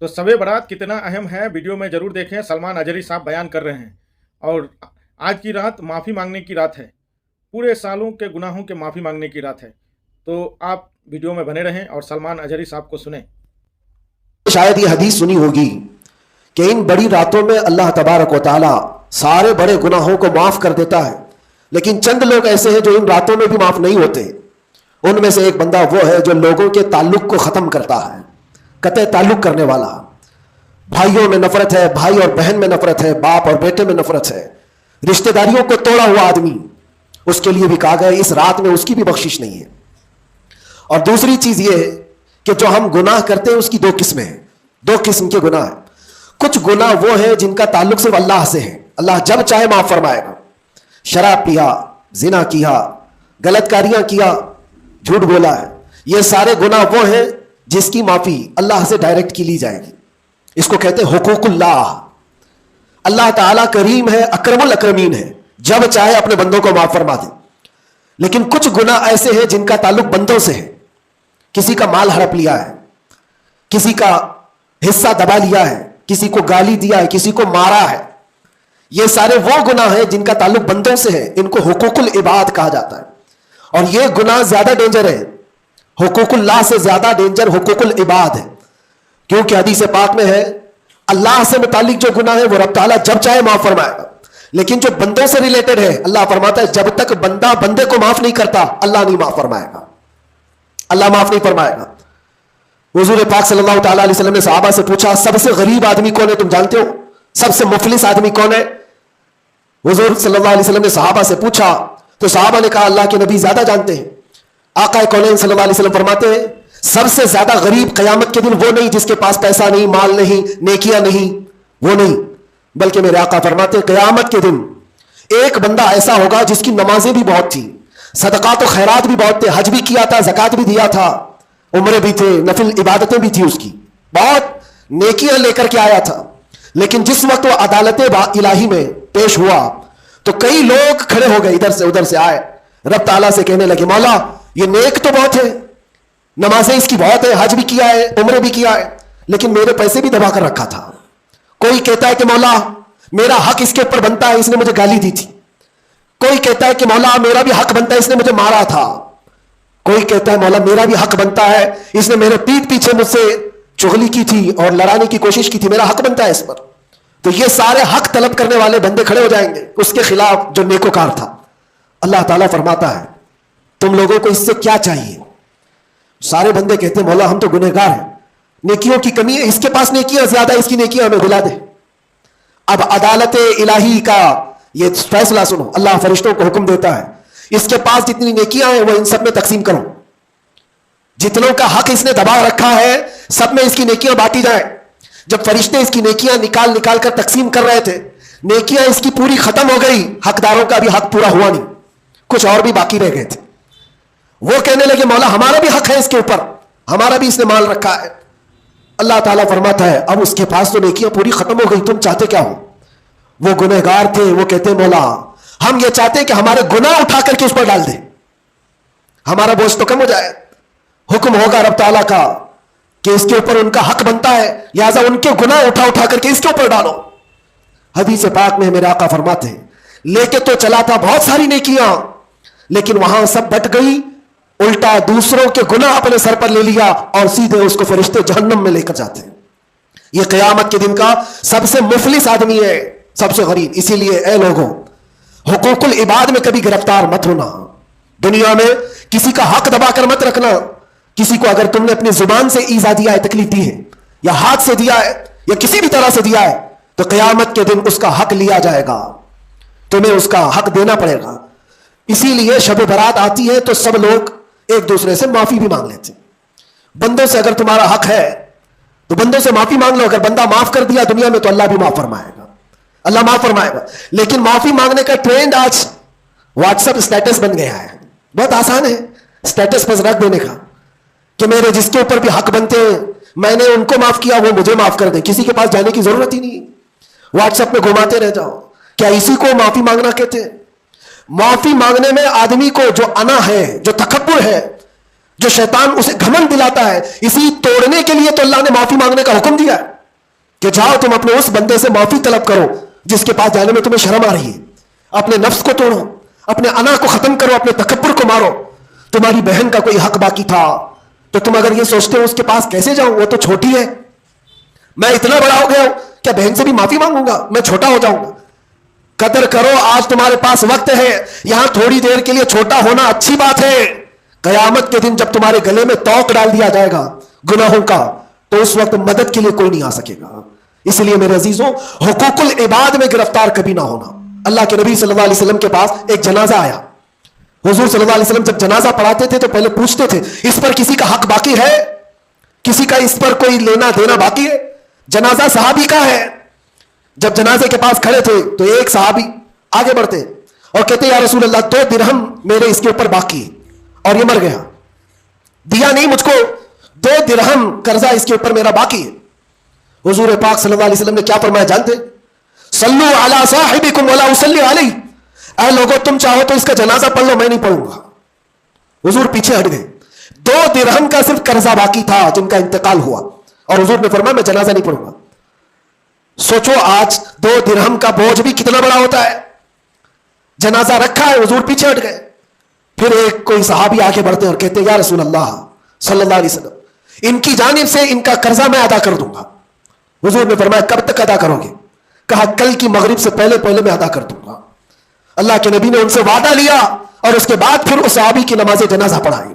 तो शब बारात कितना अहम है, वीडियो में ज़रूर देखें। सलमान अजहरी साहब बयान कर रहे हैं और आज की रात माफ़ी मांगने की रात है। पूरे सालों के गुनाहों के माफ़ी मांगने की रात है। तो आप वीडियो में बने रहें और सलमान अजहरी साहब को सुनें। शायद ये हदीस सुनी होगी कि इन बड़ी रातों में अल्लाह तबारक व तआला सारे बड़े गुनाहों को माफ कर देता है, लेकिन चंद लोग ऐसे हैं जो इन रातों में भी माफ नहीं होते। उनमें से एक बंदा वो है जो लोगों के ताल्लुक को खत्म करता है, कतई ताल्लुक करने वाला। भाइयों में नफरत है, भाई और बहन में नफरत है, बाप और बेटे में नफरत है, रिश्तेदारियों को तोड़ा हुआ आदमी, उसके लिए भी कहा गया इस रात में उसकी भी बख्शिश नहीं है। और दूसरी चीज ये है कि जो हम गुनाह करते हैं उसकी दो किस्में हैं, दो किस्म के गुनाह हैं। कुछ गुनाह वो है जिनका ताल्लुक सिर्फ अल्लाह से है, अल्लाह जब चाहे माफ फरमाएगा। शराब पिया, जिना किया, गलतकारियां किया, झूठ बोला है, ये सारे गुनाह वो हैं जिसकी माफी अल्लाह से डायरेक्ट की ली जाएगी। इसको कहते हैं हुकूकुल्लाह। अल्लाह ताला करीम है, अकरमुल अकरमीन है, जब चाहे अपने बंदों को माफ फरमा दे। लेकिन कुछ गुनाह ऐसे हैं जिनका ताल्लुक बंदों से है। किसी का माल हड़प लिया है, किसी का हिस्सा दबा लिया है, किसी को गाली दिया है, किसी को मारा है, ये सारे वो गुनाह हैं जिनका ताल्लुक बंदों से है। इनको हुकूकुल इबाद कहा जाता है। और ये गुनाह ज्यादा डेंजर है, हुकूकुल्लाह से ज्यादा डेंजर हुकूकुल इबाद है। क्योंकि हदीस पाक में है अल्लाह से मुतालिक जो गुनाह है वो रब ताला जब चाहे माफ फरमाएगा, लेकिन जो बंदों से रिलेटेड है अल्लाह फरमाता है जब तक बंदा बंदे को माफ नहीं करता अल्लाह नहीं माफ फरमाएगा, अल्लाह माफ नहीं फरमाएगा। हुजूर पाक सल्लल्लाहु अलैहि वसल्लम ने सहाबा से पूछा सबसे गरीब आदमी कौन है, तुम जानते हो सबसे मुफलिस आदमी कौन है? हुजूर सल्लल्लाहु अलैहि वसल्लम ने सहाबा से पूछा तो सहाबा ने कहा अल्लाह के नबी ज्यादा जानते हैं। आका कौनैन सल्लल्लाहु अलैहि वसल्लम फरमाते हैं सबसे ज्यादा गरीब कयामत के दिन वो नहीं जिसके पास पैसा नहीं, माल नहीं, नेकियां नहीं, वो नहीं, बल्कि मेरे आका फरमाते हैं कयामत के दिन एक बंदा ऐसा होगा जिसकी नमाजें भी बहुत थी, सदकात और खैरात भी बहुत थे, हज भी किया था, ज़कात भी दिया था, उम्रे भी थे, नफिल इबादतें भी थी, उसकी बहुत नेकियां लेकर के आया था। लेकिन जिस वक्त वो अदालत इलाही में पेश हुआ तो कई लोग खड़े हो गए, इधर से उधर से आए, रब ताला से कहने लगे मौला ये नेक तो बहुत है, नमाजें इसकी बहुत है, हज भी किया है, उम्रे भी किया है, लेकिन मेरे पैसे भी दबा कर रखा था। कोई कहता है कि मौला मेरा हक इसके ऊपर बनता है, इसने मुझे गाली दी थी। कोई कहता है कि मौला मेरा भी हक बनता है, इसने मुझे मारा था। कोई कहता है मौला मेरा भी हक बनता है, इसने मेरे पीठ पीछे मुझसे चुगली की थी और लड़ाने की कोशिश की थी, मेरा हक बनता है इस पर। तो ये सारे हक तलब करने वाले बंदे खड़े हो जाएंगे उसके खिलाफ जो नेकोकार था। अल्लाह ताला फरमाता है तुम लोगों को इससे क्या चाहिए? सारे बंदे कहते हैं मौला हम तो गुनहगार हैं, नेकियों की कमी है, इसके पास नेकियां ज्यादा, इसकी नेकियां हमें दिला दे। अब अदालत इलाही का ये फैसला सुनो, अल्लाह फरिश्तों को हुक्म देता है इसके पास जितनी नेकियां हैं वो इन सब में तकसीम करो, जितनों का हक इसने दबा रखा है सब में इसकी नेकियां बांटी जाए। जब फरिश्ते इसकी नेकियां निकाल निकाल कर तकसीम कर रहे थे, नेकियां इसकी पूरी खत्म हो गई, हकदारों का भी हक पूरा हुआ नहीं, कुछ और भी बाकी रह गए थे। वो कहने लगे मौला हमारा भी हक है इसके ऊपर, हमारा भी इसने माल रखा है। अल्लाह ताला फरमाता है अब उसके पास तो नेकियां पूरी खत्म हो गई, तुम चाहते क्या हो? वो गुनहगार थे, वो कहते मौला हम ये चाहते हैं कि हमारे गुनाह उठा करके उस पर डाल दे, हमारा बोझ तो कम हो जाए। हुक्म होगा रब ताला का कि इसके ऊपर उनका हक बनता है, लिहाजा उनके गुनाह उठा उठा करके इसके ऊपर डालो। हदीस पाक में मेरे आका फरमाते हैं लेके तो चला था बहुत सारी नेकियां, लेकिन वहां सब बट गई, उल्टा दूसरों के गुनाह अपने सर पर ले लिया और सीधे उसको फरिश्ते जहन्नम में लेकर जाते हैं। यह क़यामत के दिन का सबसे मुफलिस आदमी है, सबसे गरीब। इसीलिए ए लोगों हुकूकुल इबाद में कभी गिरफ्तार मत होना, दुनिया में किसी का हक दबाकर मत रखना। किसी को अगर तुमने अपनी जुबान से ईजा दिया है, तकलीफ दी है, या हाथ से दिया है, या किसी भी तरह से दिया है, तो क़यामत के दिन उसका हक लिया जाएगा, तुम्हें उसका हक देना पड़ेगा। इसीलिए शब बारात आती है तो सब लोग एक दूसरे से माफी भी मांग लेते हैं। बंदों से अगर तुम्हारा हक है तो बंदों से माफी मांग लो, अगर बंदा माफ कर दिया दुनिया में तो अल्लाह भी माफ फरमाएगा, अल्लाह माफ फरमाएगा। लेकिन माफी मांगने का ट्रेंड आज व्हाट्सएप स्टेटस बन गया है, बहुत आसान है स्टेटस पर रख देने का कि मेरे जिसके ऊपर भी हक बनते हैं मैंने उनको माफ किया, वो मुझे माफ कर दे, किसी के पास जाने की जरूरत ही नहीं, व्हाट्सएप में घुमाते रह जाओ। क्या इसी को माफी मांगना कहते हैं? माफी मांगने में आदमी को जो अना है, जो तकब्बुर है, جو شیطان اسے گھمنڈ دلاتا ہے، اسی توڑنے کے لیے تو اللہ نے معافی مانگنے کا حکم دیا ہے کہ جاؤ تم اپنے اس بندے سے معافی طلب کرو جس کے پاس جانے میں تمہیں شرم آ رہی ہے. اپنے نفس کو توڑو، اپنے انا کو ختم کرو، اپنے تکبر کو مارو. تمہاری بہن کا کوئی حق باقی تھا تو تم اگر یہ سوچتے ہو اس کے پاس کیسے جاؤں، وہ تو چھوٹی ہے، میں اتنا بڑا ہو گیا ہوں، کیا بہن سے بھی معافی مانگوں گا؟ میں چھوٹا ہو جاؤں گا. قدر کرو، آج تمہارے پاس وقت ہے. یہاں تھوڑی دیر کے لیے چھوٹا ہونا اچھی بات ہے. قیامت کے دن جب تمہارے گلے میں توق ڈال دیا جائے گا گناہوں کا تو اس وقت مدد کے لیے کوئی نہیں آ سکے گا. اس لیے میرے عزیزوں، حقوق العباد میں گرفتار کبھی نہ ہونا. اللہ کے نبی صلی اللہ علیہ وسلم کے پاس ایک جنازہ آیا. حضور صلی اللہ علیہ وسلم جب جنازہ پڑھاتے تھے تو پہلے پوچھتے تھے اس پر کسی کا حق باقی ہے، کسی کا اس پر کوئی لینا دینا باقی ہے؟ جنازہ صحابی کا ہے. جب جنازے کے پاس کھڑے تھے تو ایک صحابی آگے بڑھتے اور کہتے یا رسول اللہ 2 درہم میرے اس کے اوپر باقی ہے اور یہ مر گیا، دیا نہیں مجھ کو، 2 درہم قرضہ اس کے اوپر میرا باقی ہے. حضور پاک صلی اللہ علیہ وسلم نے کیا فرمایا جانتے؟ صلو علی صاحبکم ولا اصلی علیہ. اے لوگوں تم چاہو تو اس کا جنازہ پڑھ لو، میں نہیں پڑھوں گا. حضور پیچھے ہٹ گئے. 2 درہم کا صرف قرضہ باقی تھا جن کا انتقال ہوا اور حضور نے فرمایا میں جنازہ نہیں پڑھوں گا. سوچو آج 2 درہم کا بوجھ بھی کتنا بڑا ہوتا ہے. جنازہ رکھا ہے، حضور پیچھے ہٹ گئے. پھر ایک کوئی صحابی آگے بڑھتے اور کہتے یا رسول اللہ صلی اللہ علیہ وسلم ان کی جانب سے ان کا قرضہ میں ادا کر دوں گا. حضور نے فرمایا کب تک ادا کرو گے؟ کہا کل کی مغرب سے پہلے پہلے میں ادا کر دوں گا. اللہ کے نبی نے ان سے وعدہ لیا اور اس کے بعد پھر اس صحابی کی نماز جنازہ پڑھائی.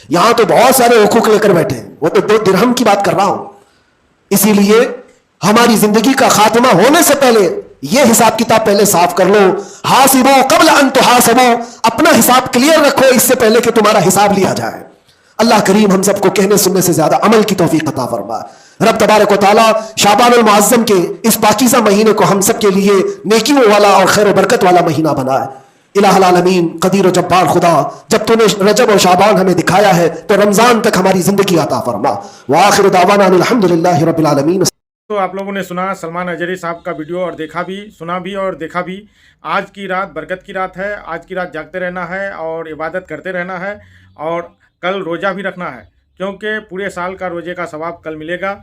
یہاں تو بہت سارے حقوق لے کر بیٹھے ہیں، وہ تو 2 درہم کی بات کر رہا ہوں. اسی لیے ہماری زندگی کا خاتمہ ہونے سے پہلے یہ حساب کتاب پہلے صاف کر لو. حاسبو قبل ان تحاسبو، اپنا حساب کلیئر رکھو اس سے پہلے کہ تمہارا حساب لیا جائے. اللہ کریم ہم سب کو کہنے سننے سے زیادہ عمل کی توفیق عطا فرما. رب تبارک و تعالی شعبان المعظم کے اس پاکیزہ مہینے کو ہم سب کے لیے نیکیوں والا اور خیر و برکت والا مہینہ بنائے. الہ العالمین قدیر و جبار خدا، جب تو نے رجب اور شعبان ہمیں دکھایا ہے تو رمضان تک ہماری زندگی عطا فرما. وآخر دعوانا الحمدللہ رب العالمین. تو آپ لوگوں نے سنا سلمان اجری صاحب کا ویڈیو اور دیکھا بھی، سنا بھی اور دیکھا بھی. آج کی رات برکت کی رات ہے، آج کی رات جاگتے رہنا ہے اور عبادت کرتے رہنا ہے اور کل روزہ بھی رکھنا ہے کیونکہ پورے سال کا روزے کا ثواب کل ملے گا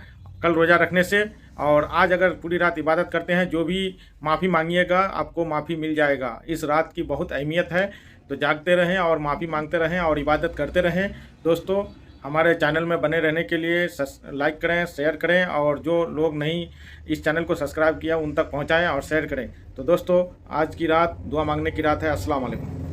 کل روزہ رکھنے سے. اور آج اگر پوری رات عبادت کرتے ہیں جو بھی معافی مانگیے گا آپ کو معافی مل جائے گا. اس رات کی بہت اہمیت ہے، تو جاگتے رہیں اور معافی مانگتے رہیں اور عبادت کرتے رہیں. دوستو ہمارے چینل میں بنے رہنے کے لیے لائک کریں، شیئر کریں اور جو لوگ نہیں اس چینل کو سبسکرائب کیا ان تک پہنچائیں اور شیئر کریں. تو دوستو آج کی رات دعا مانگنے کی رات ہے. السلام علیکم.